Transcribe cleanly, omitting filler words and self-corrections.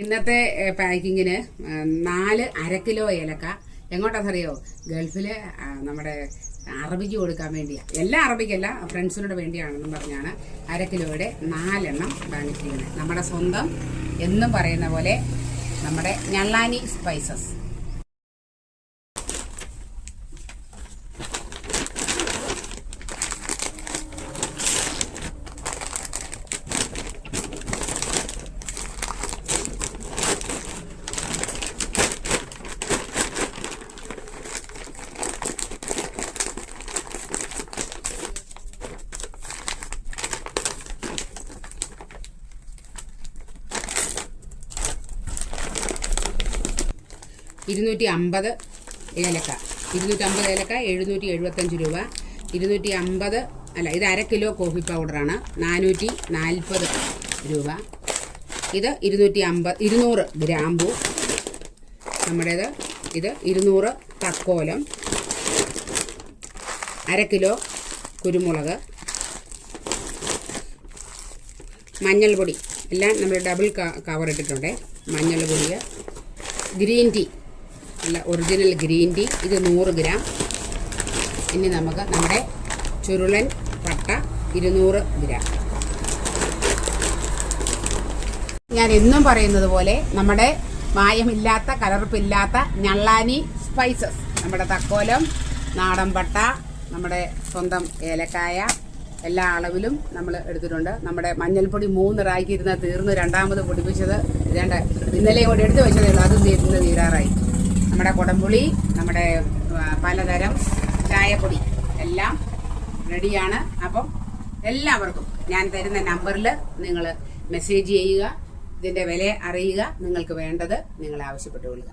ഇന്നത്തെ പാക്കിങ്ങിന് 4 അര കിലോ ഏലക്ക എങ്ങോട്ടാണെന്നറിയോ? ഗൾഫില് നമ്മുടെ അറബിക്ക് കൊടുക്കാൻ വേണ്ടിയാ. എല്ലാ അറബിക്കല്ല, ഫ്രണ്ട്സിനോട് വേണ്ടിയാണെന്നും പറഞ്ഞാണ് അര കിലോയുടെ 4 എണ്ണം വാങ്ങിച്ചിരിക്കുന്നത്. നമ്മുടെ സ്വന്തം എന്നും പറയുന്ന പോലെ നമ്മുടെ ഞള്ളാനി സ്പൈസസ്. $250 ഏലക്ക, 250 ഏലക്ക 775 രൂപ. 250 അല്ല, ഇത് അര കിലോ കോഫി പൗഡറാണ്, 440 രൂപ. ഇത് 200 ഗ്രാമ്പു നമ്മുടേത്. ഇത് 200 തക്കോലം, അര കിലോ കുരുമുളക്, മഞ്ഞൾ പൊടി എല്ലാം നമ്മൾ ഡബിൾ കവർ ഇട്ടിട്ടുണ്ട്. മഞ്ഞൾ പൊടി, ഗ്രീൻ ടീ, അല്ല ഒറിജിനൽ ഗ്രീൻ ടീ, ഇത് 100 ഗ്രാം. ഇനി നമുക്ക് നമ്മുടെ ചുരുളൻ പട്ട 200 ഗ്രാം. ഞാൻ എന്നും പറയുന്നത് പോലെ നമ്മുടെ മായമില്ലാത്ത കലർപ്പില്ലാത്ത ഞള്ളാനി സ്പൈസസ്, നമ്മുടെ തക്കോലം, നാടൻ പട്ട, നമ്മുടെ സ്വന്തം ഏലക്കായ എല്ലാ അളവിലും നമ്മൾ എടുത്തിട്ടുണ്ട്. നമ്മുടെ മഞ്ഞൾപ്പൊടി 3 റാക്കി ഇരുന്ന് തീർന്ന്, രണ്ടാമത് പൊടിപ്പിച്ചത് ഇന്നലെ കൂടി എടുത്തു വെച്ചതേ ഉള്ളൂ, അതും തീർന്ന് തീരാറായി. നമ്മുടെ കുടംപുളി, നമ്മുടെ പലതരം ചായപ്പൊടി എല്ലാം റെഡിയാണ്. അപ്പം എല്ലാവർക്കും ഞാൻ തരുന്ന നമ്പറിൽ നിങ്ങൾ മെസ്സേജ് ചെയ്യുക, ഇതിൻ്റെ വില അറിയുക, നിങ്ങൾക്ക് വേണ്ടത് നിങ്ങൾ ആവശ്യപ്പെട്ടുകൊള്ളുക.